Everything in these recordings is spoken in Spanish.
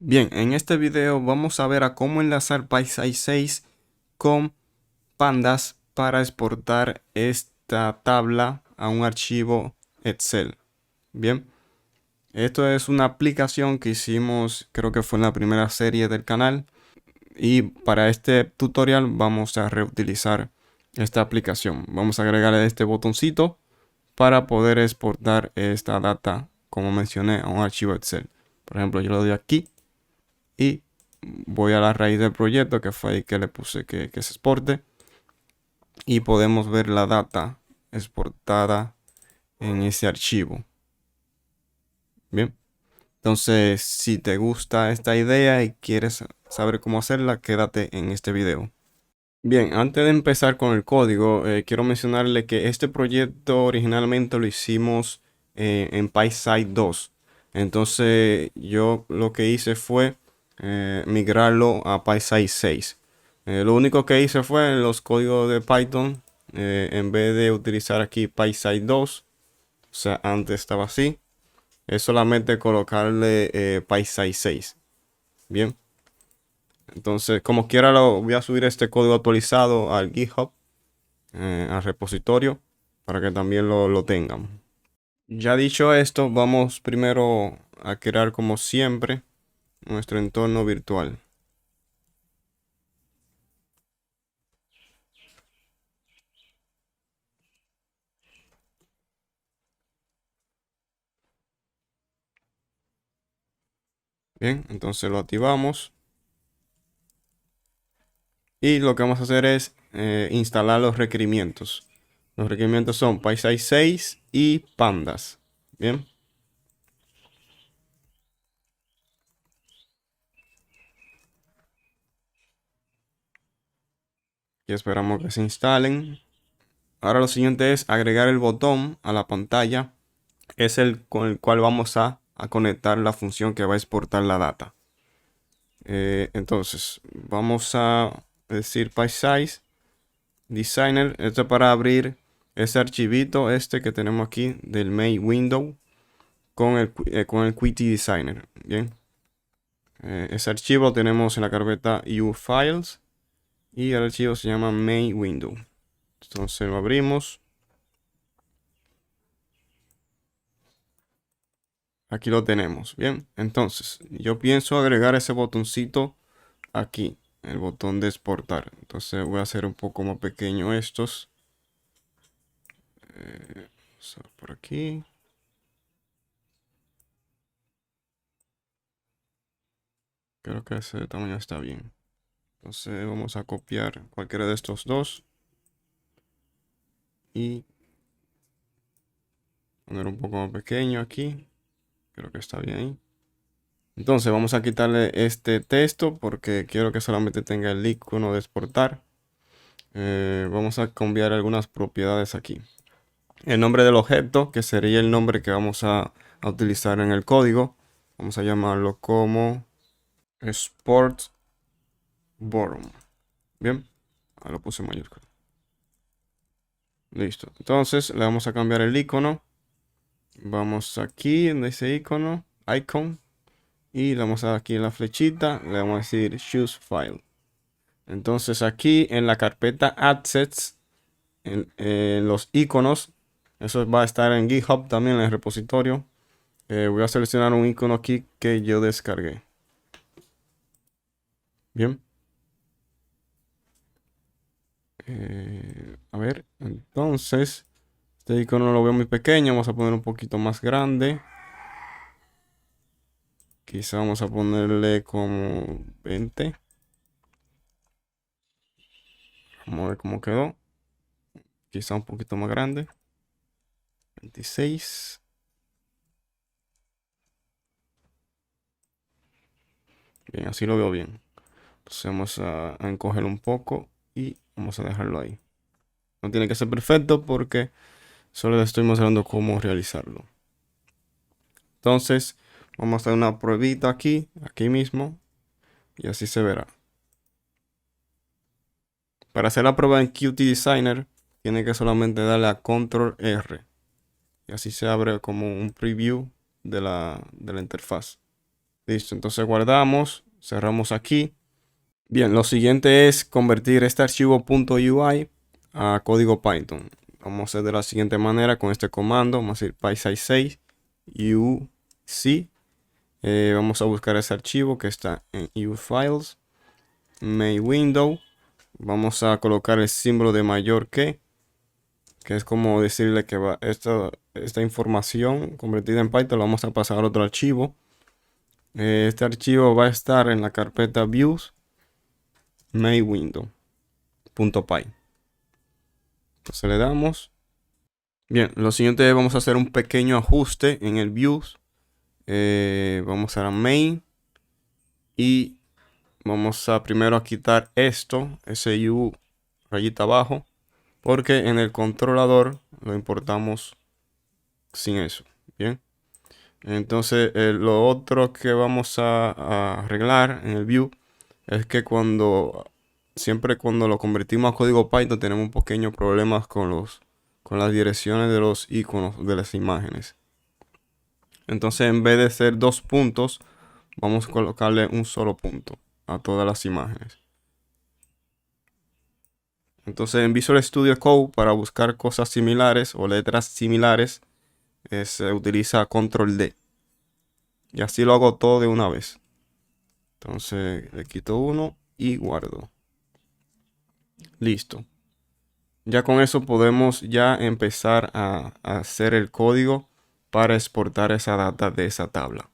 Bien, en este video vamos a ver a cómo enlazar PySci 6 con pandas para exportar esta tabla a un archivo Excel. Bien, esto es una aplicación que hicimos, creo que fue en la primera serie del canal. Y para este tutorial vamos a reutilizar esta aplicación. Vamos a agregarle este botoncito para poder exportar esta data, como mencioné, a un archivo Excel. Por ejemplo, yo lo doy aquí y voy a la raíz del proyecto, que fue ahí que le puse que se exporte, y podemos ver la data exportada en ese archivo. Bien, entonces si te gusta esta idea y quieres saber cómo hacerla, quédate en este video. Bien, antes de empezar con el código, quiero mencionarle que este proyecto originalmente lo hicimos en PySci 2. Entonces yo lo que hice fue migrarlo a PySci 6. Lo único que hice fue en los códigos de Python, en vez de utilizar aquí PySci 2, o sea, antes estaba así, es solamente colocarle PySci 6. Bien. Entonces, como quiera, voy a subir este código actualizado al GitHub, al repositorio, para que también lo tengan. Ya dicho esto, vamos primero a crear, como siempre, nuestro entorno virtual. Bien, entonces lo activamos. Y lo que vamos a hacer es instalar los requerimientos. Los requerimientos son PySci 6 y pandas. Bien. Y esperamos que se instalen. Ahora lo siguiente es agregar el botón a la pantalla. Es el con el cual vamos a conectar la función que va a exportar la data. Entonces, vamos a decir PySize Designer. Esto es para abrir ese archivito este que tenemos aquí del main window con el Qt Designer. Bien. Ese archivo lo tenemos en la carpeta U Files y el archivo se llama main window. Entonces lo abrimos. Aquí lo tenemos. Bien. Entonces, yo pienso agregar ese botoncito aquí, el botón de exportar. Entonces voy a hacer un poco más pequeño estos. Por aquí. Creo que ese tamaño está bien. Entonces vamos a copiar cualquiera de estos dos y poner un poco más pequeño aquí. Creo que está bien ahí. Entonces vamos a quitarle este texto porque quiero que solamente tenga el icono de exportar. Vamos a cambiar algunas propiedades aquí. El nombre del objeto, que sería el nombre que vamos a utilizar en el código. Vamos a llamarlo como Sport Bottom. Bien, ahora lo puse en mayúscula. Listo. Entonces le vamos a cambiar el icono. Vamos aquí en ese icono, icon. Y le vamos a dar aquí en la flechita. Le vamos a decir choose file. Entonces aquí en la carpeta assets, en los iconos, eso va a estar en GitHub también en el repositorio. Voy a seleccionar un icono aquí que yo descargué. Bien. A ver, entonces, este icono lo veo muy pequeño. Vamos a poner un poquito más grande. Quizá vamos a ponerle como 20. Vamos a ver cómo quedó. Quizá un poquito más grande. 26. Bien, así lo veo bien. Entonces vamos a encogerlo un poco y vamos a dejarlo ahí. No tiene que ser perfecto porque solo les estoy mostrando cómo realizarlo. Entonces vamos a hacer una pruebita aquí mismo, y así se verá. Para hacer la prueba en Qt Designer, tiene que solamente darle a Control R. Y así se abre como un preview de la interfaz. Listo, entonces guardamos, cerramos aquí. Bien, lo siguiente es convertir este archivo .ui a código Python. Vamos a hacer de la siguiente manera con este comando. Vamos a decir py66 uc. Vamos a buscar ese archivo que está en ufiles, main window. Vamos a colocar el símbolo de mayor que es como decirle que esta información convertida en Python la vamos a pasar a otro archivo. Este archivo va a estar en la carpeta views main window.py. Entonces le damos. Bien, lo siguiente es vamos a hacer un pequeño ajuste en el views. Vamos a la main y vamos a primero a quitar esto, ese u rayita abajo, porque en el controlador lo importamos sin eso. Bien, entonces lo otro que vamos a arreglar en el view es que siempre cuando lo convertimos a código Python tenemos un pequeño problemas con las direcciones de los iconos de las imágenes. Entonces en vez de ser dos puntos, vamos a colocarle un solo punto a todas las imágenes. Entonces en Visual Studio Code, para buscar cosas similares o letras similares, se utiliza Control D. Y así lo hago todo de una vez. Entonces le quito uno y guardo. Listo. Ya con eso podemos ya empezar a hacer el código para exportar esa data de esa tabla.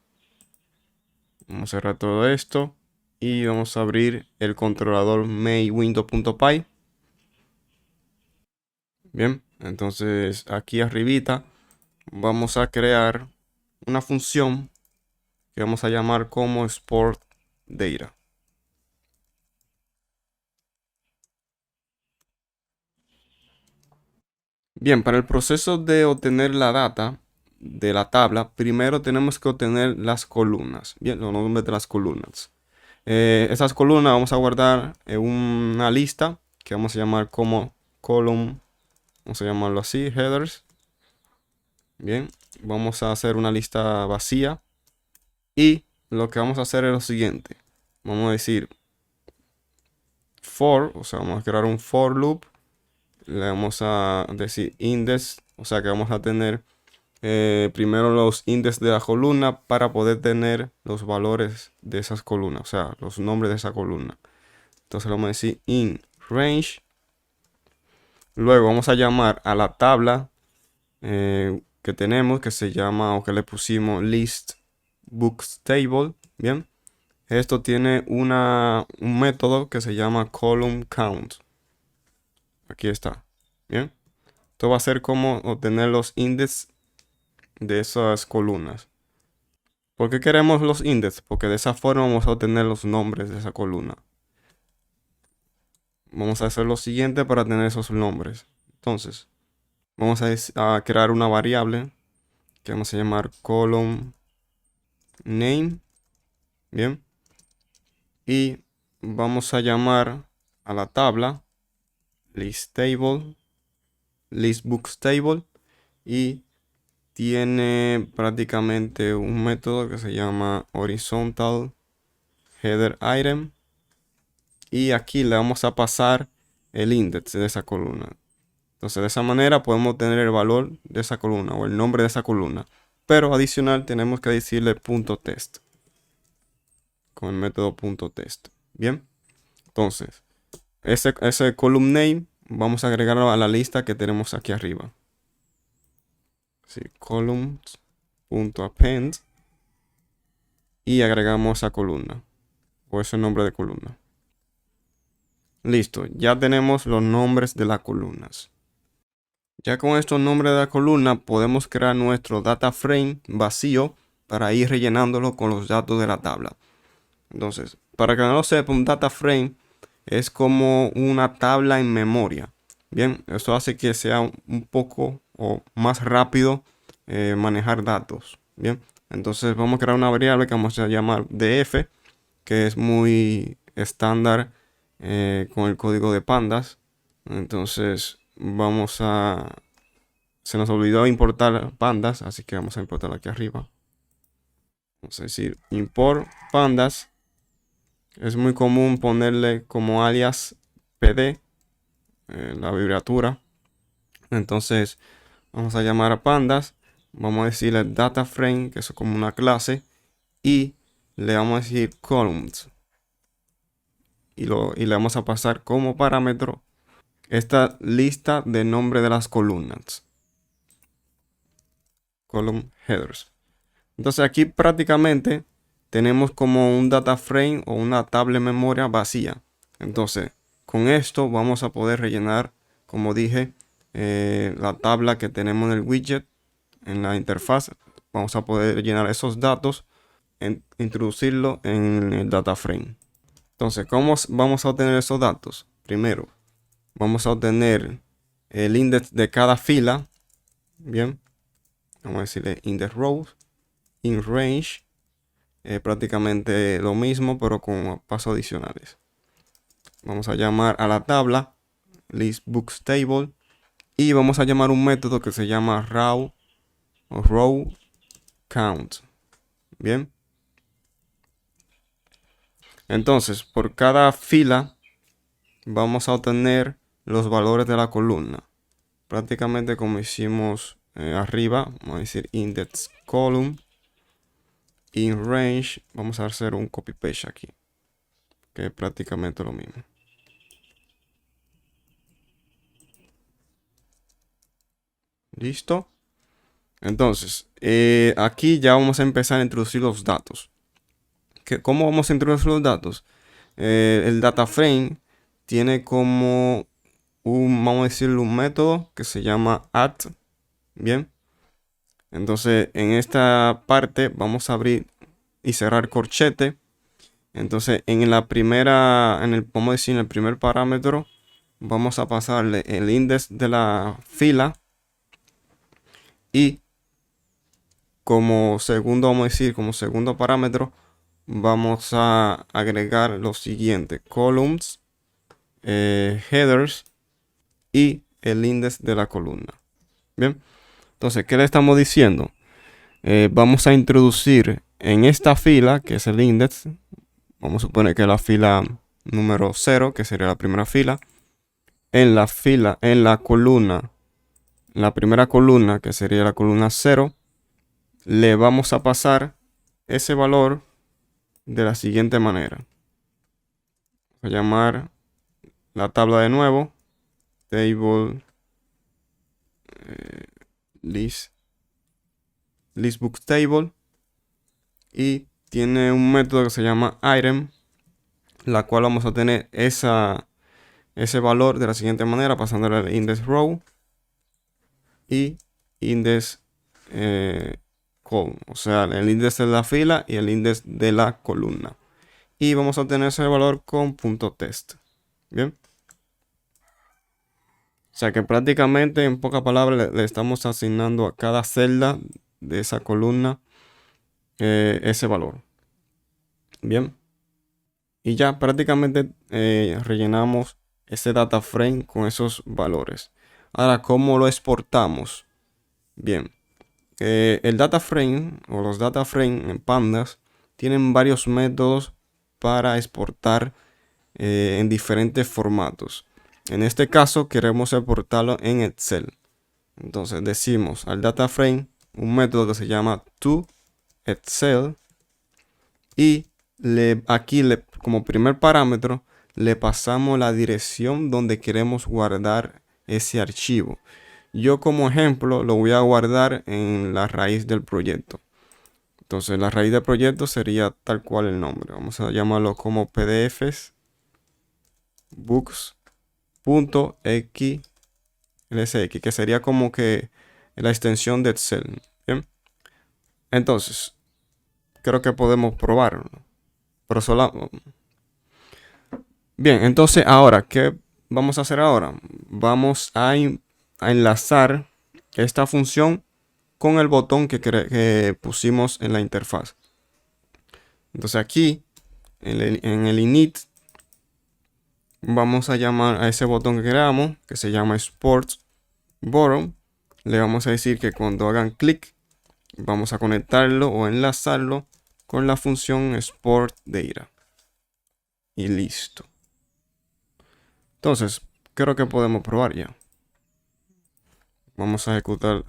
Vamos a cerrar todo esto y vamos a abrir el controlador main.window.py. Bien, entonces aquí arribita vamos a crear una función que vamos a llamar como export data. Bien, para el proceso de obtener la data de la tabla, primero tenemos que obtener las columnas. Bien, los nombres de las columnas. Esas columnas vamos a guardar en una lista que vamos a llamar como column. Vamos a llamarlo así, headers. Bien, vamos a hacer una lista vacía. Y lo que vamos a hacer es lo siguiente. Vamos a decir for, o sea, vamos a crear un for loop. Le vamos a decir index, o sea que vamos a tener primero los índices de la columna para poder tener los valores de esas columnas, o sea, los nombres de esa columna. Entonces le vamos a decir in range. Luego vamos a llamar a la tabla que tenemos, que se llama o que le pusimos list books table. Bien, esto tiene un método que se llama column count. Aquí está. Bien, esto va a ser como obtener los índices de esas columnas. ¿Por qué queremos los índices? Porque de esa forma vamos a obtener los nombres de esa columna. Vamos a hacer lo siguiente para tener esos nombres. Entonces, vamos a crear una variable que vamos a llamar column name. Bien. Y vamos a llamar a la tabla list table, list books table. Y tiene prácticamente un método que se llama horizontal header item. Y aquí le vamos a pasar el índice de esa columna. Entonces de esa manera podemos tener el valor de esa columna o el nombre de esa columna. Pero adicional tenemos que decirle .test con el método .test. Bien, entonces ese column name vamos a agregarlo a la lista que tenemos aquí arriba. Sí, columns.append y agregamos esa columna o ese nombre de columna. Listo, ya tenemos los nombres de las columnas. Ya con estos nombres de la columna podemos crear nuestro data frame vacío para ir rellenándolo con los datos de la tabla. Entonces, para que no lo sepa, un data frame es como una tabla en memoria. Bien, eso hace que sea un poco o más rápido manejar datos. Bien, entonces vamos a crear una variable que vamos a llamar df, que es muy estándar con el código de pandas. Entonces se nos olvidó importar pandas, así que vamos a importar aquí arriba. Vamos a decir import pandas. Es muy común ponerle como alias pd, la abreviatura. Entonces vamos a llamar a pandas. Vamos a decirle data frame, que es como una clase. Y le vamos a decir columns. Y le vamos a pasar como parámetro esta lista de nombre de las columnas. Column headers. Entonces aquí prácticamente tenemos como un data frame o una tabla de memoria vacía. Entonces con esto vamos a poder rellenar, como dije, la tabla que tenemos en el widget, en la interfaz. Vamos a poder llenar esos datos, introducirlo en el data frame. Entonces, ¿cómo vamos a obtener esos datos? Primero, vamos a obtener el index de cada fila. Bien, vamos a decirle index rows, in range, prácticamente lo mismo, pero con pasos adicionales. Vamos a llamar a la tabla list books table y vamos a llamar un método que se llama row o row count. Bien. Entonces, por cada fila vamos a obtener los valores de la columna. Prácticamente como hicimos arriba, vamos a decir index column, in range, vamos a hacer un copy paste aquí, que es prácticamente lo mismo. Listo. Entonces, aquí ya vamos a empezar a introducir los datos. ¿Cómo vamos a introducir los datos? El data frame tiene como vamos a decirle un método que se llama add. Bien. Entonces, en esta parte vamos a abrir y cerrar corchete. Entonces, vamos a decir, en el primer parámetro, vamos a pasarle el índice de la fila. Y como segundo, vamos a decir, como segundo parámetro, vamos a agregar lo siguiente: columns, headers y el índice de la columna. Bien, entonces, ¿qué le estamos diciendo? Vamos a introducir en esta fila, que es el índice, vamos a suponer que es la fila número 0, que sería la primera fila. En la columna, la primera columna, que sería la columna 0, le vamos a pasar ese valor de la siguiente manera. Voy a llamar la tabla de nuevo, table list book table, y tiene un método que se llama item, la cual vamos a tener ese valor de la siguiente manera, pasándole al index row y index column, o sea, el índice de la fila y el índice de la columna. Y vamos a obtener ese valor con .test. Bien. O sea que prácticamente, en pocas palabras, le estamos asignando a cada celda de esa columna ese valor. Bien. Y ya prácticamente rellenamos ese data frame con esos valores. Ahora, ¿cómo lo exportamos? Bien. El data frame o los data frame en pandas tienen varios métodos para exportar en diferentes formatos. En este caso queremos exportarlo en Excel. Entonces decimos al data frame un método que se llama toExcel y aquí como primer parámetro le pasamos la dirección donde queremos guardar ese archivo. Yo como ejemplo lo voy a guardar en la raíz del proyecto. Entonces la raíz del proyecto sería tal cual el nombre. Vamos a llamarlo como pdfs books.xlsx, que sería como que la extensión de Excel. Bien. Entonces, creo que podemos probarlo. Pero Bien, entonces ahora, ¿qué vamos a hacer ahora? Vamos a enlazar esta función con el botón que pusimos en la interfaz. Entonces aquí, en el init, vamos a llamar a ese botón que creamos, que se llama Export Button. Le vamos a decir que cuando hagan clic, vamos a conectarlo o enlazarlo con la función export data. Y listo. Entonces, creo que podemos probar ya. Vamos a ejecutar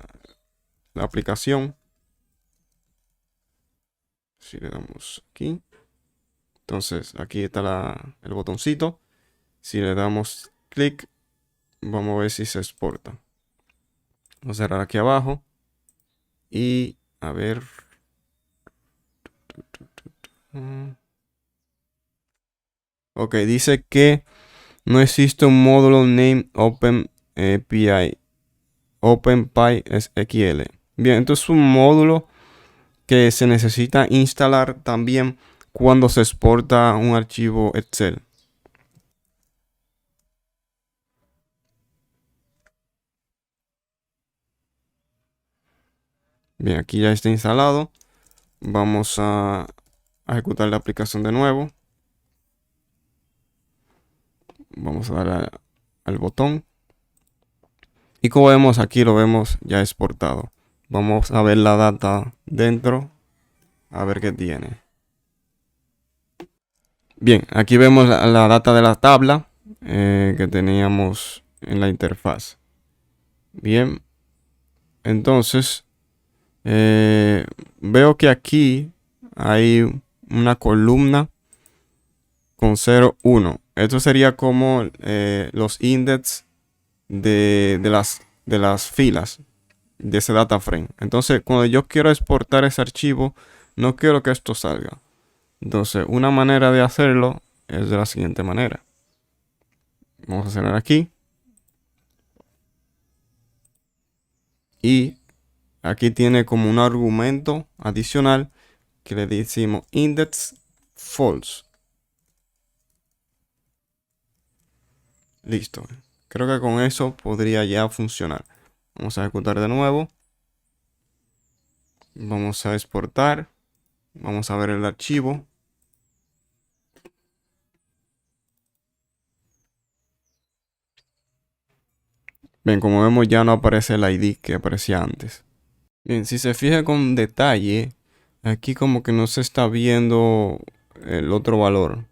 la aplicación. Si le damos aquí. Entonces, aquí está el botoncito. Si le damos clic, vamos a ver si se exporta. Vamos a cerrar aquí abajo. Y a ver. Ok, dice que no existe un módulo name OpenPI. OpenPySQL. Bien, esto es un módulo que se necesita instalar también cuando se exporta un archivo Excel. Bien, aquí ya está instalado. Vamos a ejecutar la aplicación de nuevo. Vamos a dar al botón. Y como vemos aquí, lo vemos ya exportado. Vamos a ver la data dentro. A ver qué tiene. Bien, aquí vemos la data de la tabla que teníamos en la interfaz. Bien, entonces veo que aquí hay una columna con 0, 1. Esto sería como los index de las filas de ese data frame. Entonces, cuando yo quiero exportar ese archivo, no quiero que esto salga. Entonces, una manera de hacerlo es de la siguiente manera. Vamos a cerrar aquí. Y aquí tiene como un argumento adicional que le decimos index false. Listo. Creo que con eso podría ya funcionar. Vamos a ejecutar de nuevo. Vamos a exportar. Vamos a ver el archivo. Bien, como vemos ya no aparece el ID que aparecía antes. Bien, si se fija con detalle, aquí como que no se está viendo el otro valor.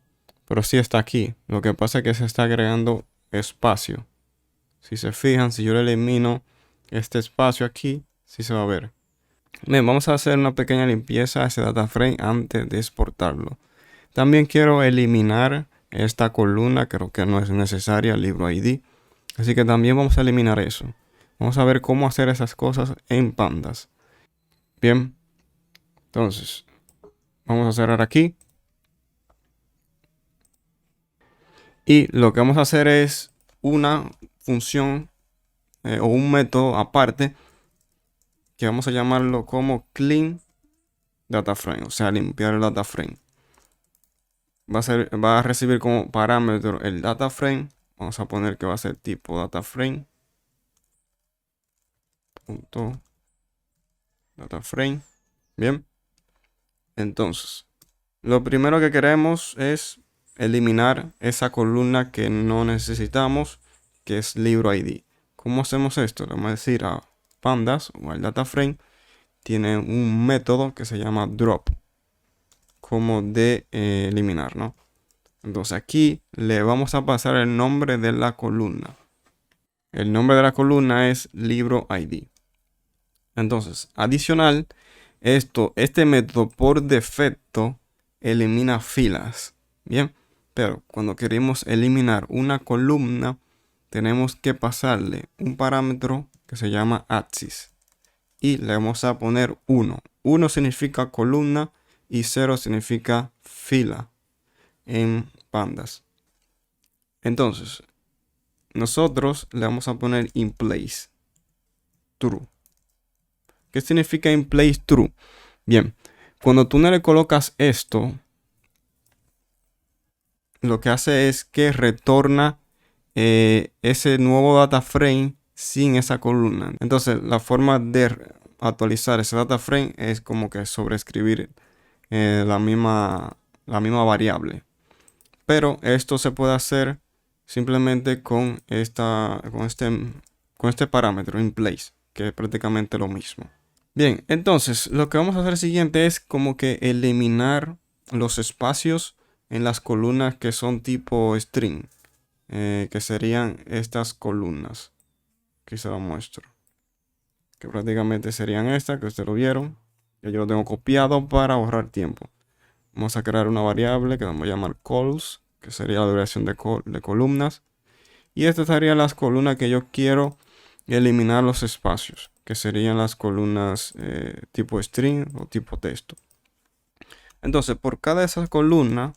Pero sí está aquí. Lo que pasa es que se está agregando espacio. Si se fijan, si yo le elimino este espacio aquí, sí se va a ver. Bien, vamos a hacer una pequeña limpieza a ese data frame antes de exportarlo. También quiero eliminar esta columna, creo que no es necesaria, libro ID. Así que también vamos a eliminar eso. Vamos a ver cómo hacer esas cosas en Pandas. Bien, entonces vamos a cerrar aquí. Y lo que vamos a hacer es una función o un método aparte que vamos a llamarlo como clean data frame, o sea, limpiar el data frame. Va a recibir como parámetro el data frame. Vamos a poner que va a ser tipo data frame. Punto data frame. Bien. Entonces, lo primero que queremos es eliminar esa columna que no necesitamos, que es libro ID. ¿Cómo hacemos esto? Le vamos a decir a pandas o al data frame. Tiene un método que se llama drop, como de eliminar, ¿no? Entonces aquí le vamos a pasar el nombre de la columna. El nombre de la columna es libro ID. Entonces, adicional, este método por defecto elimina filas. Bien, pero cuando queremos eliminar una columna, tenemos que pasarle un parámetro que se llama axis. Y le vamos a poner 1. 1 significa columna y 0 significa fila en pandas. Entonces, nosotros le vamos a poner in place true. ¿Qué significa in place true? Bien, cuando tú no le colocas esto, lo que hace es que retorna ese nuevo data frame sin esa columna. Entonces, la forma de actualizar ese data frame es como que sobreescribir la misma variable. Pero esto se puede hacer simplemente con este parámetro in place, que es prácticamente lo mismo. Bien, entonces lo que vamos a hacer siguiente es como que eliminar los espacios en las columnas que son tipo string, que serían estas columnas. Aquí se lo muestro, que prácticamente serían estas que ustedes lo vieron. Yo lo tengo copiado para ahorrar tiempo. Vamos a crear una variable que vamos a llamar cols, que sería la duración de columnas. Y estas serían las columnas que yo quiero eliminar los espacios, que serían las columnas tipo string o tipo texto. Entonces, por cada de esas columnas,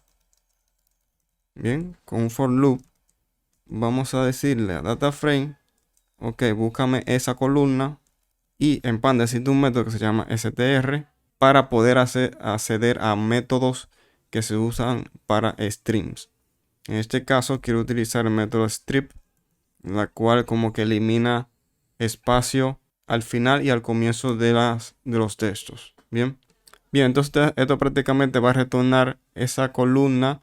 bien, con un for loop, vamos a decirle a DataFrame, ok, búscame esa columna. Y en Panda existe un método que se llama str para poder acceder a métodos que se usan para strings. En este caso quiero utilizar el método strip, la cual como que elimina espacio al final y al comienzo de los textos. Bien, entonces esto prácticamente va a retornar esa columna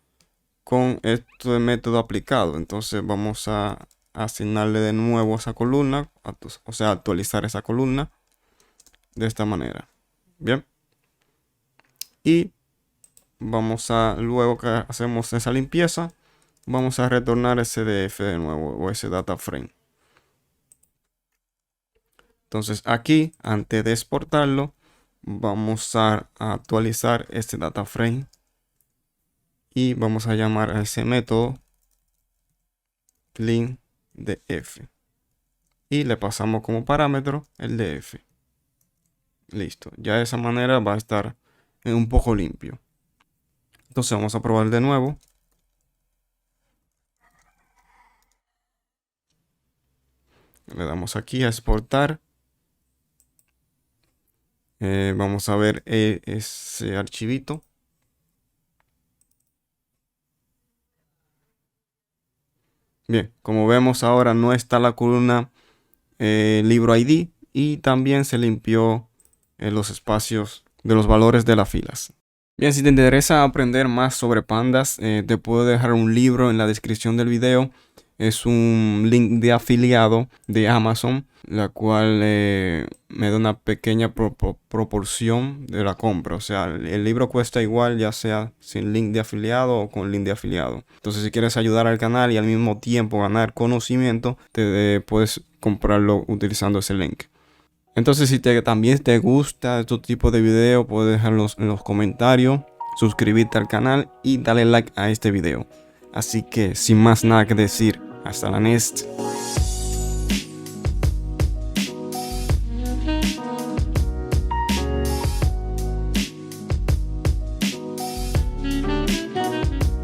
con este método aplicado. Entonces vamos a asignarle de nuevo esa columna, o sea, actualizar esa columna de esta manera. Bien, y vamos a, luego que hacemos esa limpieza, vamos a retornar ese DF de nuevo o ese data frame. Entonces aquí, antes de exportarlo, vamos a actualizar este data frame y vamos a llamar a ese método clean df y le pasamos como parámetro el df. Listo, ya de esa manera va a estar un poco limpio. Entonces vamos a probar de nuevo. Le damos aquí a exportar. Vamos a ver ese archivito. Bien, como vemos ahora no está la columna libro ID y también se limpió los espacios de los valores de las filas. Bien, si te interesa aprender más sobre pandas, te puedo dejar un libro en la descripción del video. Es un link de afiliado de Amazon, la cual me da una pequeña proporción de la compra. O sea, el libro cuesta igual, ya sea sin link de afiliado o con link de afiliado. Entonces, si quieres ayudar al canal y al mismo tiempo ganar conocimiento, puedes comprarlo utilizando ese link. Entonces, si también te gusta este tipo de video, puedes dejarlos en los comentarios, suscribirte al canal y darle like a este video. Así que, sin más nada que decir, hasta la next.